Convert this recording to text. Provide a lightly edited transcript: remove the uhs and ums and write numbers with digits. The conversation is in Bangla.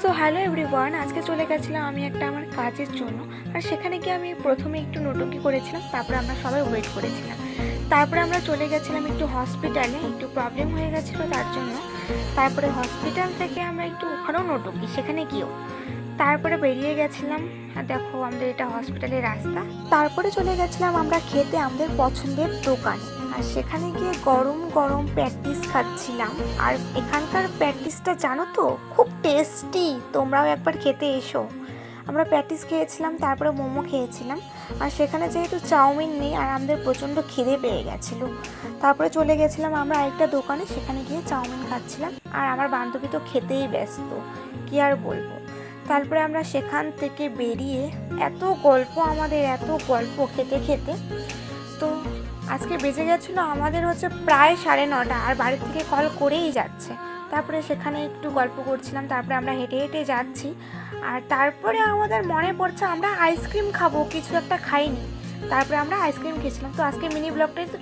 সো হ্যালো এভরিওয়ান, আজকে চলে গেছিলাম আমি একটা আমার কাজের জন্য। আর সেখানে গিয়ে আমি প্রথমে একটু নোটুকি করেছিলাম, তারপরে আমরা সবাই ওয়েট করেছিলাম। তারপরে আমরা চলে গেছিলাম একটু হসপিটালে, একটু প্রবলেম হয়ে গেছিলো তার জন্য। তারপরে হসপিটাল থেকে আমরা একটু ওখানেও নোটুকি, সেখানে গিয়েও তারপরে বেরিয়ে গেছিলাম। আর দেখো আমাদের এটা হসপিটালের রাস্তা। তারপরে চলে গেছিলাম আমরা খেতে আমাদের পছন্দের দোকানে। আর সেখানে গিয়ে গরম গরম প্যাটিস খাচ্ছিলাম। আর এখানকার প্যাটিসটা জানো তো, খুব টেস্টি, তোমরাও একবার খেতে এসো। আমরা প্যাটিস খেয়েছিলাম, তারপরে মোমো খেয়েছিলাম। আর সেখানে যেহেতু চাউমিন নেই আর আমাদের প্রচণ্ড খিদে পেয়ে গেছিলো, তারপরে চলে গেছিলাম আমরা আরেকটা দোকানে, সেখানে গিয়ে চাউমিন খাচ্ছিলাম। আর আমার বান্ধবী তো খেতেই ব্যস্ত, কি আর বলবো। তারপরে আমরা সেখান থেকে বেরিয়ে এত গল্প খেতে খেতে তো আজকে বেজে গেছিলো আমাদের প্রায় 9:30, আর বাড়ির থেকে কল করেই যাচ্ছে। তারপরে সেখানে একটু গল্প করছিলাম, তারপরে আমরা হেঁটে হেঁটে যাচ্ছি। আর তারপরে আমাদের মনে পড়ছে আমরা আইসক্রিম খাবো, কিছু একটা খাইনি। তারপরে আমরা আইসক্রিম খেয়েছিলাম। তো আজকে মিনি ব্লগটাই তো